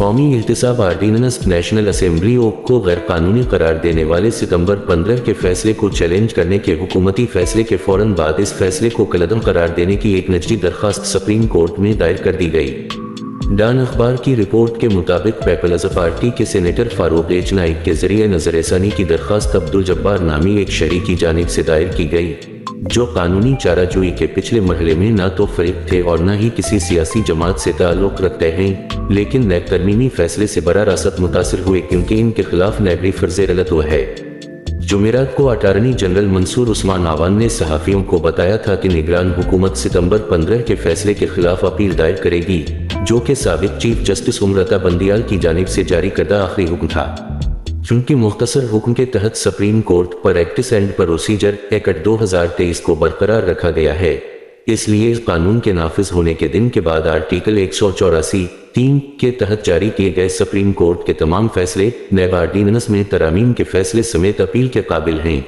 قومی احتساب ordinance national assembly کو غیر قانونی قرار دینے والے ستمبر 15 کے فیصلے کو چیلنج کرنے کے حکومتی فیصلے کے فوراً بعد اس فیصلے کو کالعدم قرار دینے کی ایک نجی درخواست سپریم کورٹ میں دائر کر دی گئی۔ ڈان اخبار کی رپورٹ کے مطابق پیپلز پارٹی کے سینیٹر فاروق ایچ نائک کے ذریعے نظر ثانی کی درخواست عبدالجبار نامی ایک شہری کی جانب سے دائر کی گئی، جو قانونی چارہ جوئی کے پچھلے مرحلے میں نہ تو فریق تھے اور نہ ہی کسی سیاسی جماعت سے تعلق رکھتے ہیں، لیکن نیب ترمیمی فیصلے سے براہ راست متاثر ہوئے کیونکہ ان کے خلاف نیب فرض غلط ہوا ہے۔ جمعرات کو اٹارنی جنرل منصور عثمان آوان نے صحافیوں کو بتایا تھا کہ نگران حکومت ستمبر 15 کے فیصلے کے خلاف اپیل دائر کرے گی، جو کہ سابق چیف جسٹس امرتا بندیال کی جانب سے جاری کردہ آخری حکم تھا۔ چونکہ مختصر حکم کے تحت supreme court practice and procedure act 2023 کو برقرار رکھا گیا ہے، اس لیے اس قانون کے نافذ ہونے کے دن کے بعد آرٹیکل 184(3) کے تحت جاری کیے گئے سپریم کورٹ کے تمام فیصلے نیب آرڈیننس میں ترامیم کے فیصلے سمیت اپیل کے قابل ہیں۔